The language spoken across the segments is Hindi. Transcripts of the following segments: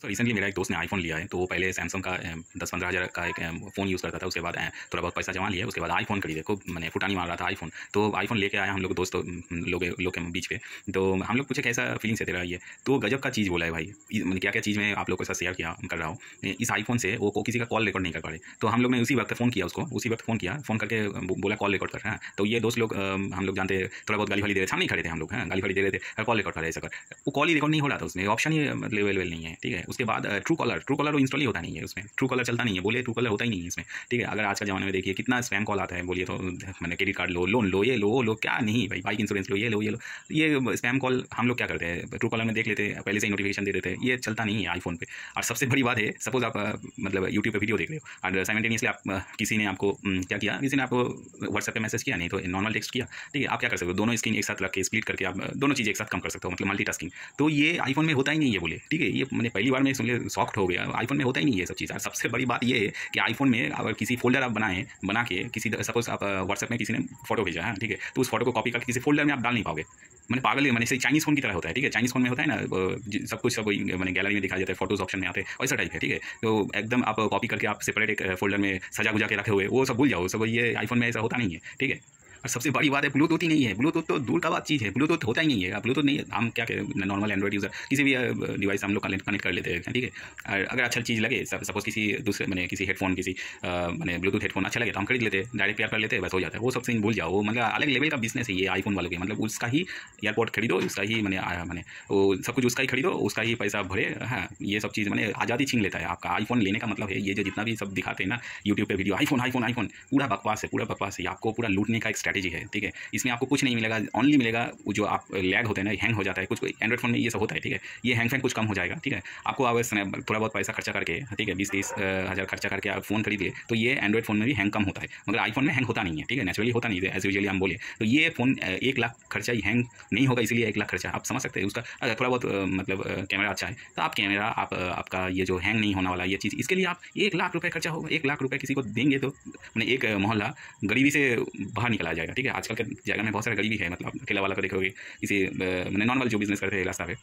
तो रिसेंटली मेरा एक दोस्त ने आईफ़ोन लिया है, तो वो पहले सैमसंग का 10-15 हज़ार का एक फ़ोन यूज़ करता था। उसके बाद थोड़ा बहुत पैसा जमा लिया, उसके बाद आईफ़ोन खरीदे, खूब मैंने फुटानी मार रहा था आईफ़ोन। तो आईफ़ोन लेके आया हम लोग दोस्त लोग के बीच पे। तो हम लोग पूछे कैसा फीलिंग्स है तेरा ये? तो गज़ब का चीज़ बोला है भाई। मैंने क्या-क्या चीज़ मैं आप लोगों के साथ शेयर कर रहा हूँ। इस आईफ़ोन से वो किसी का कॉल रिकॉर्ड नहीं कर पा रहे। तो हम लोग ने उसी वक़्त फ़ोन किया उसको, उसी वक़्त फ़ोन किया, फ़ोन करके बोला कॉल रिकॉर्ड कर। हाँ, तो ये दोस्त लोग हम लोग जानते थोड़ा बहुत गाली-वाली दे रहे थे, सामने ही खड़े थे हम लोग, हाँ, गाली-वाली दे रहे थे, कॉल रिकॉर्ड कर ऐसा कर। वो कॉल ही रिकॉर्ड नहीं हो रहा था उसमें, ऑप्शन ही मतलब अवेलेबल नहीं है, ठीक है? उसके बाद ट्रू कॉलर वो इंस्टॉल ही होता नहीं है उसमें, ट्रू कॉलर चलता नहीं है, बोलिए ट्रू कॉलर होता ही नहीं है इसमें, ठीक है? अगर आज के ज़माने में देखिए कितना स्पैम कॉल आता है, बोलिए तो मैंने क्रेडिट कार्ड लो, लोन लो, ये लो, वो लो, क्या नहीं भाई, बाइक इंश्योरेंस लो, ये लो, ये लो। ये स्पैम कॉल हम लोग क्या करते हैं, ट्रू कॉलर में देख लेते हैं, पहले से ही नोटिफिकेशन दे देते हैं, ये चलता नहीं है आईफ़ोन पे। और सबसे बड़ी बात है, सपोज़ आप मतलब यूट्यूब पे वीडियो देख रहे हो और साइमल्टेनियसली आप किसी ने आपको क्या किया, किसी ने आपको व्हाट्सएप पे मैसेज किया, नहीं तो नॉर्मल टेक्स्ट किया, ठीक है? आप क्या कर सकते हो, दोनों स्क्रीन एक साथ रख के स्प्लिट करके आप दोनों चीज़ें एक साथ काम कर सकते हो, मतलब मल्टीटास्किंग। तो ये आईफ़ोन में होता ही नहीं है बोले, ठीक है? ये मैंने पहली बार में सुन के शॉक्ड हो गया, आईफ़ोन में होता ही नहीं है ये सब चीज़। और सबसे बड़ी बात ये है कि आईफ़ोन में अगर किसी फ़ोल्डर आप बना के किसी सपोज़ आप व्हाट्सएप में किसी ने फ़ोटो भेजा है, ठीक है? तो उस फ़ोटो को कॉपी करके किसी फ़ोल्डर में आप डाल नहीं पाओगे। मैंने पागल है, मैंने से चाइनीज़ फ़ोन की तरह होता है, ठीक है? चाइनीज़ फ़ोन में होता है ना सब कुछ सब मैंने गैलरी में दिखाया जाता है, फ़ोटोज़ ऑप्शन में आते हैं, वैसा टाइप है, ठीक है? तो एकदम आप कॉपी करके आप सेपरेट एक फ़ोल्डर में सजा-गुजा के रखे हुए, वो सब भूल जाओ, सब ये आईफ़ोन में ऐसा होता नहीं है, ठीक है? और सबसे बड़ी बात है ब्लूटूथ ही नहीं है, ब्लूटूथ तो दूर का बात चीज़ है, ब्लूटूथ होता ही नहीं है। ब्लूटूथ नहीं है, हम क्या करें नॉर्मल एंड्रॉइड यूज़र किसी भी डिवाइस हम लोग कनेक्ट कर लेते हैं, ठीक है? और अगर अच्छा चीज़ लगे सपोज़ किसी दूसरे मैंने किसी हेडफ़ोन किसी मैंने ब्लूटूथ हेडफ़ोन अच्छा लगे तो हम खरीद लेते हैं, डायरेक्ट पेयर कर लेते हैं, बस हो जाता है। वो सब सीन भूल जाओ, वो मतलब अलग लेवल का बिज़नेस है ये आईफ़ोन वालों के, मतलब उसका ही एयरपोर्ट खरीदो, उसका ही मैंने वो सब कुछ उसका ही खरीदो, उसका ही पैसा भरे, हाँ, ये सब चीज़ मैंने आज़ादी छीन लेता है आपका। आईफ़ोन लेने का मतलब है ये जो जितना भी सब दिखाते हैं ना यूट्यूब पे वीडियो आईफ़ोन, आईफ़ोन, आईफ़ोन, पूरा बकवास है, पूरा बकवास है। ये आपको पूरा लूटने का एक स्ट्रैटेजी है, ठीक है? इसमें आपको कुछ नहीं मिलेगा, ओनली मिलेगा वो जो आप लैग होते हैं ना, हैंग हो जाता है कुछ एंड्रॉइड फ़ोन में ये सब होता है, ठीक है? ये हैंग-फैंग कुछ कम हो जाएगा, ठीक है? आपको अगर थोड़ा बहुत पैसा खर्चा करके, ठीक है, 20-30 हज़ार खर्चा करके आप फ़ोन खरीद लिए, तो ये एंड्रॉइड फ़ोन में भी हैंग कम होता है, मगर आईफ़ोन में हैंग होता नहीं है, ठीक है? नेचुरली होता नहीं है, एज़ यूजुअली हम बोले। तो ये फ़ोन 1 लाख खर्चा ही हैंग नहीं होगा, इसीलिए 1 लाख खर्चा, आप समझ सकते हैं उसका। अगर थोड़ा बहुत मतलब कैमरा अच्छा है, तो आप कैमरा आपका ये जो हैंग नहीं होने वाला ये चीज़, इसके लिए आप 1 लाख रुपए खर्चा होगा, 1 लाख रुपए किसी को देंगे तो माने एक मोहल्ला गरीबी से बाहर निकला जाएगा, ठीक है? आजकल के जगह में बहुत सारा गरीबी है, मतलब ठेला वाला को देखोगे, किसी मैंने नॉर्मल जो बिज़नेस करते हैं रास्ता पे,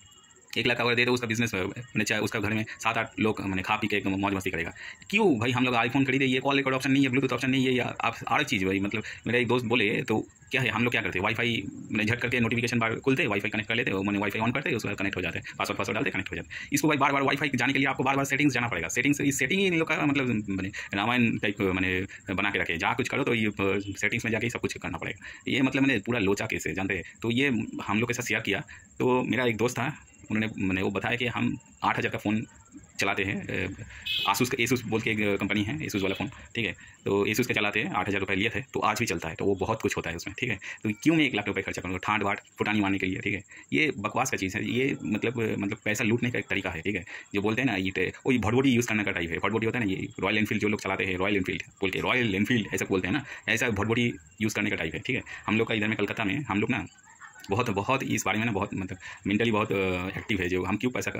1 लाख अगर दे दो उसका बिज़नेस मैंने चाहे उसका घर में 7-8 लोग मैंने खा पी के एकदम मौज-मस्ती करेगा। क्यों भाई हम लोग आईफ़ोन खरीदे, ये कॉल रिकॉर्ड ऑप्शन नहीं है, ब्लूटूथ ऑप्शन नहीं है, या आप और चीज़ भाई, मतलब मेरा एक दोस्त बोले तो क्या है, हम लोग क्या करते हैं वाईफ़ाई मैंने झट करके नोटिफ़िकेशन बार खोलते हैं, वाईफ़ाई कनेक्ट कर लेते हैं, मैंने वाईफ़ाई ऑन करते हैं, उसके बाद कनेक्ट हो जाते हैं, पासवर्ड डालते हैं, कनेक्ट हो जाते हैं। इसको भाई बार-बार वाईफ़ाई जाने के लिए आपको बार-बार सेटिंग्स जाना पड़ेगा। सेटिंग ही इन लोग का मतलब मैंने रामायण टाइप मैंने बना के रखे, जहाँ कुछ करो तो ये सेटिंग्स में जाके ही सब कुछ करना पड़ेगा। ये मतलब मैंने पूरा लोचा केस है, जानते हैं? तो ये हम लोग के साथ शेयर किया, तो मेरा एक दोस्त था, उन्होंने मैंने वो बताया कि हम 8,000 का फ़ोन चलाते हैं, आसूस का एसूस बोल के एक कंपनी है, एसूस वाला फ़ोन, ठीक है? तो एसूस का चलाते हैं, 8,000 रुपये लिए थे, तो आज भी चलता है, तो वो बहुत कुछ होता है उसमें, ठीक है? तो क्यों मैं 1 लाख रुपये खर्चा करूँगा ठाट-बाट फुटानी मारने के लिए, ठीक है? ये बकवास का चीज़ है, ये मतलब पैसा लूटने का एक तरीका है, ठीक है? जो बोलते हैं ना ये वही भड़बोड़ी यूज़ करने का टाइप है, भड़बोड़ी होता है ना, ये रॉयल एनफ़ील्ड जो लोग चलाते हैं, रॉयल एनफ़ील्ड बोल के, रॉयल एनफ़ील्ड ऐसा बोलते हैं ना, ऐसा भड़बोड़ी यूज़ करने का टाइप है, ठीक है? हम लोग का इधर में कलकत्ता में हम लोग ना बहुत बहुत इस बारे में ना बहुत मतलब मेंटली बहुत एक्टिव है, जो हम क्यों पैसा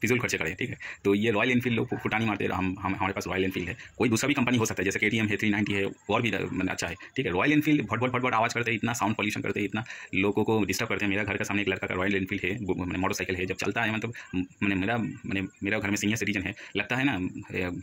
फिजूल खर्चे करें, ठीक है? तो ये रॉयल एनफील्ड लोग फुटानी मारते हैं, हम हमारे पास रॉयल एनफील्ड है, कोई दूसरा भी कंपनी हो सकता है, जैसे केटीएम है, 390 है, और भी मतलब अच्छा है, ठीक है? रॉयल एनफील्ड भट भट भट भट आवाज़ करते हैं, इतना साउंड पॉल्यूशन करते हैं, इतना लोगों को डिस्टर्ब करते हैं। मेरा घर के सामने एक लड़का का रॉयल एनफील्ड है, मैंने मोटरसाइकिल है, जब चलता है मतलब मेरा घर में सीनियर सिटीजन है, लगता है ना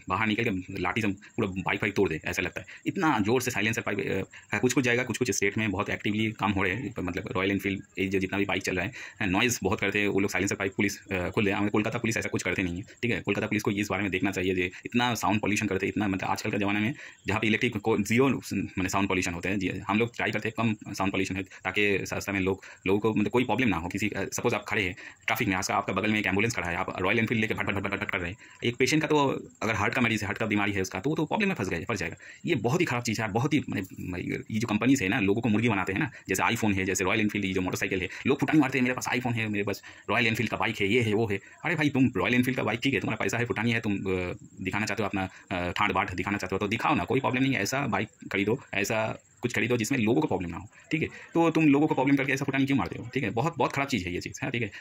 बाहर निकल के लाठी से पूरा बाइक वाइक तोड़ दे, ऐसा लगता है। इतना जोर से साइलेंसर पाइप कुछ कुछ जाएगा, कुछ कुछ स्टेट में बहुत एक्टिवली काम हो रहे हैं, मतलब रॉयल एनफील्ड ये जितना भी बाइक चल रहा है, नॉइज़ बहुत करते हैं वो लोग, साइलेंसर पाइप पुलिस खोल दे। हमें कोलकाता पुलिस ऐसा कुछ करते नहीं है, ठीक है? कोलकाता पुलिस को इस बारे में देखना चाहिए, जे इतना साउंड पॉल्यूशन करते हैं, इतना मतलब आजकल के ज़माने में जहाँ पे इलेक्ट्रिक को जीरो मैंने साउंड पॉल्यूशन होते हैं, जी हम लोग ट्राई करते हैं कम साउंड पॉल्यूशन है, ताकि रास्ते में लोगों को मतलब कोई प्रॉब्लम ना हो। किसी सपोज आप खड़े हैं ट्रैफिक में, आपका बगल में एक एम्बुलेंस खड़ा है, आप रॉयल एनफील्ड लेके भट भट भट भट कर रहे हैं, एक पेशेंट का तो अगर हार्ट का मरीज़ है, हार्ट का बीमारी है उसका, तो वो तो प्रॉब्लम में फँस जाएगा। ये बहुत ही खराब चीज़ है, बहुत ही ये जो कंपनीज़ है ना, लोगों को मुर्गी बनाते हैं ना, जैसे आईफ़ोन है, जैसे रॉयल एनफील्ड, ये जो मोटरसाइकिल है, लोग फुटानी मारते हैं, मेरे पास आईफ़ोन है, मेरे पास रॉयल एनफील्ड का बाइक है, ये है, वो है। अरे भाई तुम रॉयल एनफील्ड का बाइक ठीक है, तुम्हारा पैसा है, फुटानी है, तुम दिखाना चाहते हो अपना ठाट-बाट दिखाना चाहते हो, तो दिखाओ ना, कोई प्रॉब्लम नहीं है। ऐसा बाइक खरीदो, ऐसा कुछ खरीदो जिसमें लोगों को प्रॉब्लम ना हो, ठीक है? तो तुम लोगों को प्रॉब्लम करके ऐसा फुटानी क्यों मारते हो, ठीक है? बहुत बहुत खराब चीज़ है ये चीज़, हाँ, ठीक है?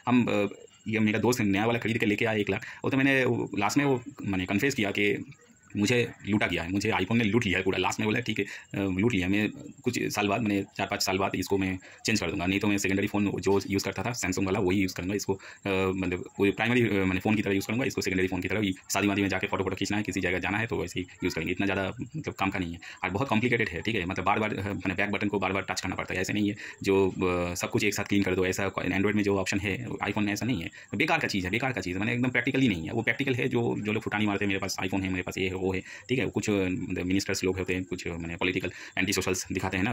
ये मेरा दोस्त नया वाला खरीद के लेके आया 1 लाख, वो तो मैंने लास्ट में वो मैंने कन्फेस किया कि मुझे लूटा गया है, मुझे आईफोन ने लूट लिया है पूरा। लास्ट में बोला ठीक है लूट लिया, मैं कुछ साल बाद मैंने 4-5 साल बाद इसको मैं चेंज कर दूँगा, नहीं तो मैं सेकेंडरी फ़ोन जो यूज़ करता था सैमसंग वाला वही यूज़ करूँगा इसको, मतलब वही प्राइमरी मैंने फ़ोन की तरह यूज़ करूँगा इसको, सेकेंडरी फ़ोन की तरह। शादी-वादी में जाके फ़ोटो खींचना है, किसी जगह जाना है तो वैसे ही यूज़ करेंगे, इतना ज़्यादा मतलब काम का नहीं है। और बहुत कॉम्प्लिकेटेड है, ठीक है, मतलब बार-बार मैंने बैक बटन को बार-बार टच करना पड़ता है, ऐसे नहीं है जो सब कुछ एक साथ क्लीन कर दो, ऐसा एंड्रॉइड में जो ऑप्शन है आईफोन में ऐसा नहीं है। बेकार का चीज़ है, बेकार का चीज़ है, मैंने एकदम प्रैक्टिकल ही नहीं है। वो प्रैक्टिकल है जो लोग फुटानी मारते हैं, मेरे पास आईफोन है, मेरे पास ये है वो है, ठीक है। कुछ मिनिस्टर्स लोग होते हैं, कुछ मैंने पॉलिटिकल एंटी सोशल्स दिखाते हैं ना,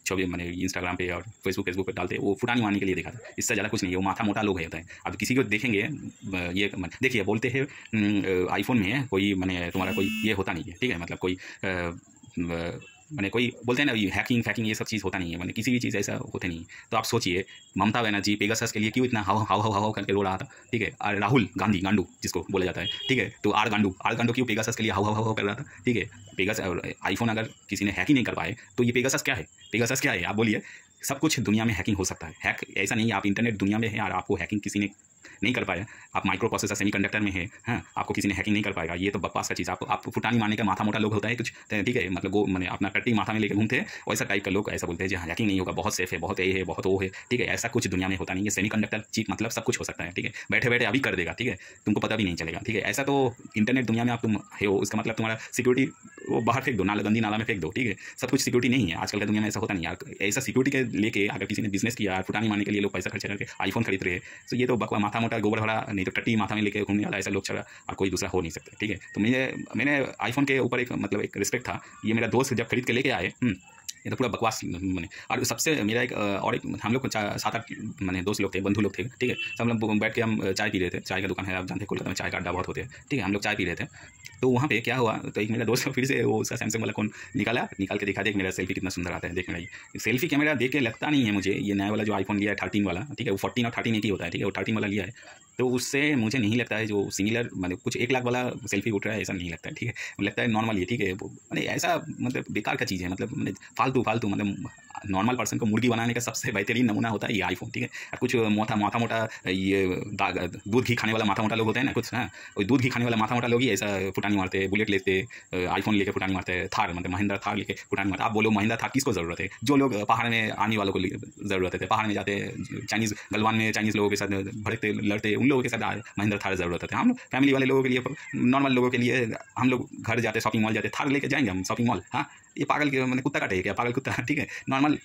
छवि मैंने इंस्टाग्राम पे और फेसबुक पे डालते हैं, वो फुटानी मारने के लिए दिखाते हैं, इससे ज़्यादा कुछ नहीं है। वो माथा मोटा लोग होता है। अब किसी को देखेंगे ये देखिए बोलते हैं आईफोन में कोई मैंने तुम्हारा कोई ये होता नहीं है, ठीक है, मतलब कोई मैंने कोई बोलते हैं ना हैकिंग फैकिंग ये सब चीज़ होता नहीं है, मैंने किसी भी चीज़ ऐसा होते नहीं है। तो आप सोचिए ममता बनर्जी पेगासस के लिए क्यों इतना हाव हाव हाव हाव करके रो रहा था, ठीक है। और राहुल गांधी गांडू जिसको बोला जाता है, ठीक है, तो आर गांडू क्यों पेगासस के लिए हाव हाव हाव कर रहा था, ठीक है। पेगासस आईफोन अगर किसी ने हैक ही नहीं कर पाए तो ये पेगासस क्या है, पेगासस क्या है आप बोलिए। सब कुछ दुनिया में हैकिंग हो सकता है, हैक ऐसा नहीं है आप इंटरनेट दुनिया में है और आपको हैकिंग किसी ने नहीं कर पाया, आप माइक्रो प्रोसेसर सेमीकंडक्टर में है, हाँ, आपको किसी ने हैकिंग नहीं कर पाएगा, ये तो बकवास का चीज़। आप फुटानी मारने का माथा मोटा लोग होता है कुछ, ठीक है, मतलब वो मैंने अपना कट्टी माथा में लेकर घूमते हैं, वैसा टाइप का लोग ऐसा बोलते हैं जी हाँ हैकिंग नहीं होगा, बहुत सेफ है, बहुत ये है, बहुत वो है, ठीक है। ऐसा कुछ दुनिया में होता नहीं है। सेमीकंडक्टर चिप मतलब सब कुछ हो सकता है, ठीक है, बैठे बैठे अभी कर देगा, ठीक है, तुमको पता भी नहीं चलेगा, ठीक है। ऐसा तो इंटरनेट दुनिया में आप तुम हो, उसका मतलब तुम्हारा सिक्योरिटी वो बाहर फेंक दो, गंदी नाला में फेंक दो, ठीक है। सब कुछ सिक्योरिटी नहीं है आजकल की दुनिया में, ऐसा होता नहीं यार। ऐसा सिक्योरिटी के लेके अगर किसी ने बिजनेस किया, फुटानी मारने के लिए लोग पैसा खर्च करके आईफोन खरीद रहे हैं, तो ये तो बकवा माथा मोटा गोबर भरा नहीं तो टट्टी माथा में लेके घूमने वाला ऐसा लोग चला और कोई दूसरा हो नहीं सकता, ठीक है। तो मैंने आईफोन के ऊपर एक मतलब एक रिस्पेक्ट था। ये मेरा दोस्त जब खरीद के लेके आए, ये तो पूरा बकवास मैंने। और सबसे मेरा एक और एक हम लोग 7-8 मैंने दोस्त लोग थे, बंधु लोग थे, ठीक है। सब लोग बैठ के हम चाय पी रहे थे, चाय का दुकान है आप जानते हैं कोलकाता में चाय का अड्डा बहुत होते हैं, ठीक है। हम लोग चाय पी रहे थे तो वहाँ पे क्या हुआ, तो एक मेरा दोस्त फिर से वो उसका सैमसंग वाला फ़ोन निकाल के दिखा दे, मेरा सेल्फी कितना सुंदर आता है, देख मेरा ये सेल्फी कैमरा देख के लगता नहीं है मुझे ये नया वाला जो आईफोन लिया है 13 वाला, ठीक है, वो 14 और 13 एक ही होता है, ठीक है, वो 13 वाला लिया है, तो उससे मुझे नहीं लगता है जो सिमिलर मतलब कुछ 1 लाख वाला सेल्फी उठ रहा है ऐसा नहीं लगता है, ठीक है। लगता है नॉर्मल ही, ठीक है। मैंने ऐसा मतलब बेकार का चीज़ है, मतलब मैंने फालतू मतलब नॉर्मल पर्सन को मुर्गी बनाने का सबसे बेहतरीन नमूना होता है ये आईफोन, ठीक है। कुछ माथा मोटा ये दूध घी खाने वाला माथा मोटा लोग होते हैं ना कुछ, हाँ, दूध घी खाने वाला माथा मोटा लोग ही ऐसा फुटानी मारते हैं, बुलेट लेते, आईफोन लेके फुटानी मारते हैं, थार मतलब महिंद्रा थार लेके फुटानी मारते। आप बोलो महिंद्रा थार किसको ज़रूरत है, जो लोग पहाड़ में आर्मी वालों को ज़रूरत है, पहाड़ में जाते चाइनीज़ गलवान में चाइनीज़ लोगों के साथ भड़कते लड़ते, उन लोगों के साथ महिंद्रा थार ज़रूरत है। हम फैमिली वाले लोगों के लिए, नॉर्मल लोगों के लिए, हम लोग घर जाते शॉपिंग मॉल जाते थार लेके जाएंगे हम शॉपिंग मॉल, हाँ। ये पागल के मैंने कुत्ता काटे है क्या, पागल कुत्ता, ठीक है। नॉर्मल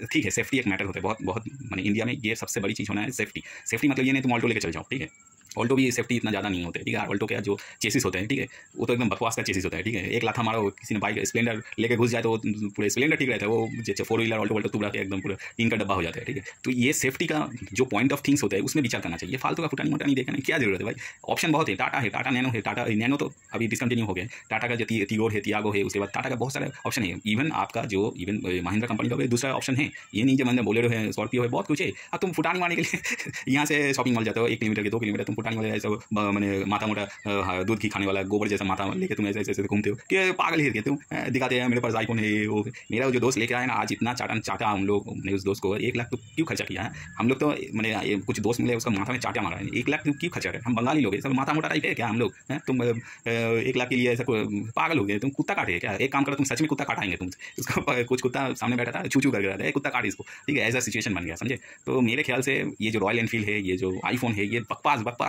ठीक है, सेफ्टी एक मैटर होता है बहुत बहुत, मैंने इंडिया में ये सबसे बड़ी चीज़ होना है सेफ्टी मतलब ये नहीं तुम ऑल्टो लेके चल जाओ, ठीक है। ऑल्टो भी सेफ्टी इतना ज़्यादा नहीं होते, ठीक है। ऑल्टो के जो चेसिस होते हैं, ठीक है, वो तो एकदम बकवास का चेसिस होता है, ठीक है। 1 लाख हमारा किसी ने बाइक स्प्लेंडर लेके घुस जाए तो पूरे स्प्लेंडर ठीक रहता है, वो 4 व्हीलर ऑल्टो तुबरा के एकदम पूरा टीन का डब्बा हो जाता है, ठीक है। तो ये सेफ्टी का जो पॉइंट ऑफ थिंग्स होता है उसमें विचार करना चाहिए, फालतू का फुटानी मोटा नहीं देखना, क्या जरूरत है भाई। ऑप्शन बहुत है, टाटा है, टाटा नैनो है, टाटा नैनो तो अभी डिसकंटिन्यू हो गया, टाटा का जो टिगोर है, तियागो है, उसके बाद टाटा का बहुत सारे ऑप्शन है। इवन आपका जो इवन महिंद्रा कंपनी का भी दूसरा ऑप्शन है, ये नहीं जो मतलब बोलेरो है, स्कॉर्पियो है, बहुत कुछ है। अब तुम फुटानी मारने के लिए यहाँ से शॉपिंग मॉल जाते हो 1 किलोमीटर के 2 किलोमीटर, तुम फुटानी वाले ऐसा मैंने माथा मोटा दूध घी खाने वाला गोबर जैसा माथा लेके तुम ऐसे ऐसे घूमते हो कि पागल ही तुम दिखाते हैं मेरे पास आईफोन है वो। मेरा जो दोस्त लेके आया ना आज इतना चाटा हम लोग ने उस दोस्त को 1 लाख तो क्यों खर्चा किया है हम लोग, तो मैंने कुछ दोस्त मिले उसका माथा में चाटा मारा है, 1 लाख तो क्यों खर्चा है। हम बंगाली लोग सब माथा मोटा टाइप है क्या हम लोग, तुम 1 लाख के लिए ऐसा पागल हो गए, तुम कुत्ता काटे क्या। एक काम करो तुम सच में कुत्ता काटाएंगे तुम, उसका कुछ कुत्ता सामने बैठा था छू कर रहा था, कुत्ता काट इसको, ठीक है, ऐसा सिचुएशन बन गया समझे। तो मेरे ख्याल से ये जो रॉयल एनफील्ड है, ये जो आईफोन है, ये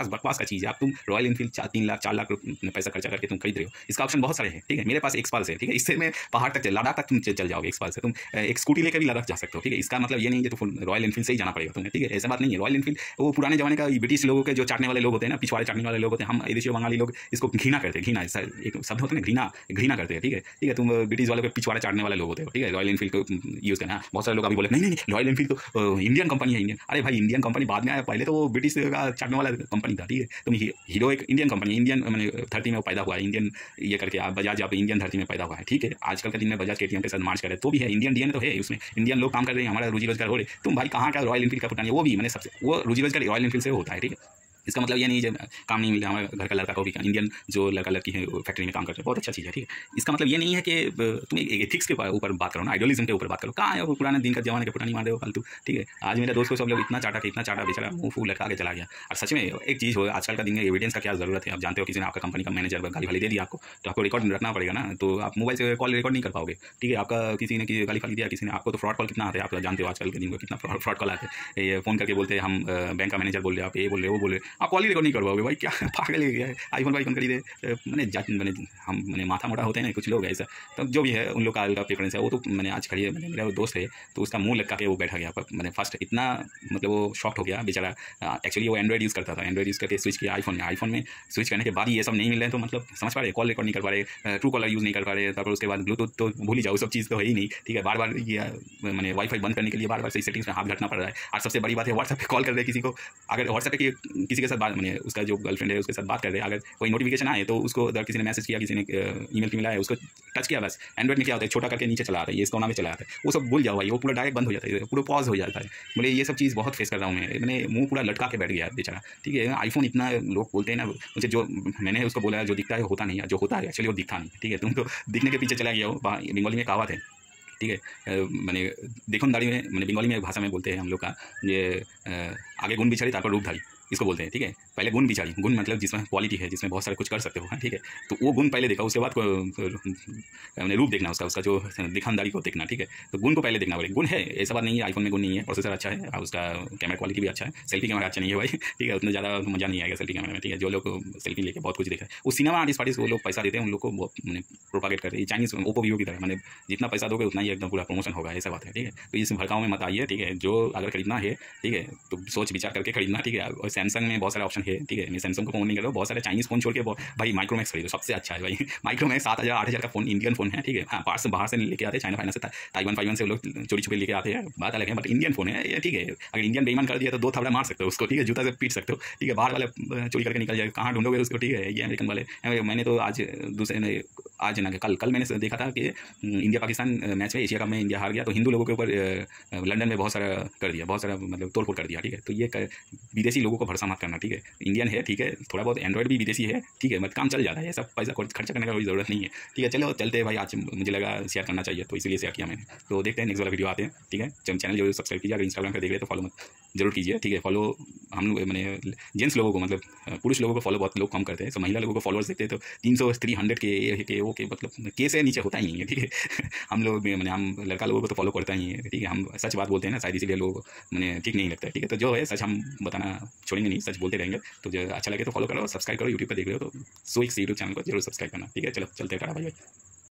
बकवास का चीज़ है। आप तुम रॉयल एनफील्ड 3 लाख 4 लाख पैसा खर्चा करके तुम खरीद रहे हो, इसका ऑप्शन बहुत सारे हैं, ठीक है। मेरे पास एक्सपाल्स है, ठीक है, इससे मैं पहाड़ तक लद्दाख तक तुम चल जाओगे एक्सपाल्स से, तुम एक स्कूटी लेकर भी लद्दाख जा सकते हो, ठीक है। इसका मतलब ये नहीं है तो रॉयल एनफील्ड से ही जाना पड़ेगा तुम्हें, ठीक है, ऐसा बात नहीं है। रॉयल एनफील्ड वो पुराने जमाने का ब्रिटिश लोगों के जो चाटने वाले लोग होते हैं ना, पिछवाड़े चाटने वाले लोग होते हैं, हम देशी बंगाली लोग इसको घृणा करते हैं, घृणा एक शब्द होता है ना, घृणा करते हैं, ठीक है। तुम ब्रिटिश वालों के पिछवाड़े चाटने वाले लोग होते हो, ठीक है। रॉयल एनफील्ड को यूज़ करना, बहुत सारे लोग अभी बोले नहीं रॉयल एनफील्ड तो इंडियन कंपनी है, इंडियन। अरे भाई इंडियन कंपनी बाद में आया, पहले तो वो ब्रिटिश का चाटने वाला कंपनी था, ठीक है। तुम हीरो एक इंडियन कंपनी, इंडियन मैंने धरती में पैदा हुआ है, इंडियन ये करके आप बजाज आप इंडियन धरती में पैदा हुआ है, ठीक है। आजकल के दिन में बजाज KTM के साथ मार्च करे तो भी है, इंडियन डीएनए तो है उसमें, इंडियन लोग काम कर रहे हैं, हमारा रोजी रोजगार हो रहे। तुम भाई कहाँ का रॉयल एनफील्ड का पुटानी, वो भी मैंने सबसे वो रोजी रोजगार रॉयल एनफील्ड से होता है, ठीक है। इसका मतलब ये नहीं जब काम नहीं मिल रहा हमारे घर का लड़का को भी, इंडियन जो लड़का लड़की है फैक्ट्री में काम करते हैं, बहुत अच्छा चीज़ है, ठीक है। इसका मतलब ये नहीं है कि तुम एथिक्स के ऊपर बात करो ना, आइडियलिज्म के ऊपर बात करो। कहाँ है वो पुराने दिन का जमाने के पुरानी मार रहे हो फालतू, ठीक है। आज मेरे दोस्त को सब लोग इतना चाटा बेचारा मुँह फूल लटका के चला गया। और सच में एक चीज़ हो, आजकल का दिन में एविडेंस का क्या ज़रूरत है। आप जानते हो किसी ने आपका कंपनी का मैनेजर गाली वाली दे दिया आपको, तो आपको रिकॉर्ड रखना पड़ेगा ना, तो आप मोबाइल से कॉल रिकॉर्ड नहीं कर पाओगे, ठीक है। आपका किसी ने गाली वाली दिया किसी ने आपको, तो फ्रॉड कॉल कितना आता है आप जानते हो, आजकल के दिन में कितना फ्रॉड कॉल आते हैं। ये फ़ोन करके बोलते हैं हम बैंक का मैनेजर बोल रहे, आप ये बोल रहे वो बोल रहे, आप कॉल ही रिकॉर्ड नहीं कर पाओगे भाई, क्या पागल है क्या। आईफोन वाईफोन खरीदे मैंने हम माथा मोटा होते हैं ना कुछ लोग ऐसा, तो जो भी है उन लोग का प्रेफरेंस है वो। तो मैंने आज खड़ी मैंने मेरा दोस्त है तो उसका मुंह लटका के वो बैठा गया, मैंने फर्स्ट इतना मतलब वो शॉक्ट हो गया बेचारा। एक्चुअली वो एंड्रॉइड यूज़ करता था, एंड्रॉइड यूज़ करके स्विच किया आईफोन में स्विच करने के बाद ये सब नहीं मिल रहे हैं, तो मतलब समझ पा रहे, कॉल रिकॉर्ड नहीं कर पा रहे, ट्रू कॉलर यूज़ नहीं कर पा रहे, तब उसके बाद ब्लूटूथ तो भूल ही जाओ, सब चीज़ तो है ही नहीं, ठीक है। बार बार ये मैंने वाईफाई बंद करने के लिए बार सही सेटिंग्स में हाथ घटना पड़ रहा है। और सबसे बड़ी बात है व्हाट्सएप पे कॉल कर रहे किसी को, अगर व्हाट्सएप पे किसी के साथ बात मैंने उसका जो गर्लफ्रेंड है उसके साथ बात कर रहे हैं, अगर कोई नोटिफिकेशन आए तो उसको अगर किसी ने मैसेज किया, किसी ने ईमेल मिला है उसको टच किया, बस एंड्रॉइड में क्या होता है छोटा करके नीचे चला आता है, ये इसका नाम में चला आता है, वो सब भूल जाओ भाई, वो पूरा डायरेक्ट बंद हो जाता है, पूरा पॉज हो जाता है। बोले ये सब चीज़ बहुत फेस कर रहा हूँ मैंने मुंह पूरा लटका के बैठ गया बेचारा, ठीक है। आईफोन इतना लोग बोलते हैं ना, मुझे जो मैंने उसको बोला जो दिखता है होता नहीं है, जो होता है एक्चुअली वो दिखता नहीं, ठीक है। तुम तो दिखने के पीछे चला गया हो, बंगाली में कहावत है, ठीक है। मैंने देखो दाढ़ी में मैंने बंगाली में भाषा में बोलते हैं हम लोग का, ये आगे गुण बिछड़ी तारपर रूप धारी, इसको बोलते हैं, ठीक है। पहले गुण बिछाड़ी, गुण मतलब जिसमें क्वालिटी है, जिसमें बहुत सारे कुछ कर सकते हो, ठीक है। तो वो गुण पहले देखा, उसके बाद मैंने रूप देखना उसका जो दिखानदारी को देखना, ठीक है। तो गुण को पहले देखना पड़ेगा। गुण है ऐसा बात नहीं है आईफोन में गुण नहीं है, प्रोसेसर अच्छा है, उसका कैमरा क्वालिटी भी अच्छा है, सेल्फी कैमरा अच्छा नहीं है भाई, ठीक है। उतना ज़्यादा मजा नहीं आएगा सेल्फी कैमरा में, ठीक है। जो लोग सेल्फी लेके बहुत कुछ देखा है, वो सिनेमा आर्टिस्ट पार्टिस्ट वो लोग पैसा देते हैं, उन लोग को मैंने प्रोपागेट करते हैं, चाइनीज ओप्पो वीवो की तरह, मैंने जितना पैसा दोगे उतना ही एकदम पूरा प्रमोशन होगा, ऐसा बात है, ठीक है। तो इस भड़काओं में मत आइए, ठीक है। जो अगर खरीदना है, ठीक है, तो सोच विचार करके खरीदना, ठीक है। और सैमसंग में बहुत सारे ऑप्शन है, ठीक है। मैं सैमसंग को फोन नहीं कर रहा हूँ, बहुत सारे चाइनीज फोन छोड़ के भाई माइक्रोमैक्स खरीदो, सबसे अच्छा है भाई। माइक्रोमैक्स 7,000 8,000 का फोन, इंडियन फोन है, ठीक है। हाँ, पार्ट्स बाहर से लेके आते हैं, चाइना फाइना से, ताइवान फाइवान से लोग चोरी छुपे लेके आते हैं, बात अलग है, बट इंडियन फोन है ये, ठीक है। अगर इंडियन बेईमान कर दिया तो 2 थपड़ा मार सकते हो उसको, ठीक है, जूता से पीट सकते हो, ठीक है। बाहर वाले चोरी करके निकल जाए, कहाँ ढूंढोगे उसको, ठीक है। ये अमेरिकन वाले, मैंने तो आज ना कल मैंने देखा था कि इंडिया पाकिस्तान मैच में, एशिया कप में इंडिया हार गया, तो हिंदू लोगों के ऊपर लंदन में बहुत सारा कर दिया, बहुत सारा मतलब तोड़फोड़ कर दिया, ठीक है। तो ये विदेशी लोगों को भरोसा मत करना, ठीक है। इंडियन है, ठीक है, थोड़ा बहुत एंड्रॉइड भी विदेशी है, ठीक है, मतलब काम चल जाता है, सब पैसा खर्चा करने का कोई ज़रूरत नहीं है, ठीक है। चलो चलते हैं भाई, आज मुझे लगा शेयर करना चाहिए तो इसलिए शेयर किया मैंने। तो देखते हैं नेक्स्ट वाला वीडियो आते हैं, ठीक है। चैनल जो सब्सक्राइब कीजिए, अगर इंस्टाग्राम पर देख रहे तो फॉलो मत जरूर कीजिए, ठीक है। फॉलो हम लोग मैंने जेंट्स लोगों को मतलब पुरुष लोगों को फॉलो बहुत लोग कम करते हैं, तो महिला लोगों को फॉलोअर्स देखते हैं तो 300 300 के वो के मतलब के से नीचे होता ही नहीं है, ठीक है। हम लोग मैंने हम लड़का लोगों को तो फॉलो करता ही है, ठीक है। हम सच बात बोलते हैं ना शायद, इसीलिए लोगों को मैंने ठीक नहीं लगता है, ठीक है। तो जो है सच हम बताना छोड़ेंगे नहीं, सच बोलते रहेंगे। तो जो अच्छा लगे तो फॉलो करो, सब्सक्राइब करो, यूट्यूब पर देख रहे हो तो सो एक यूट्यूब चैनल को जरूर सब्सक्राइब करना, ठीक है। चलो चलते हैं, टाटा भाई।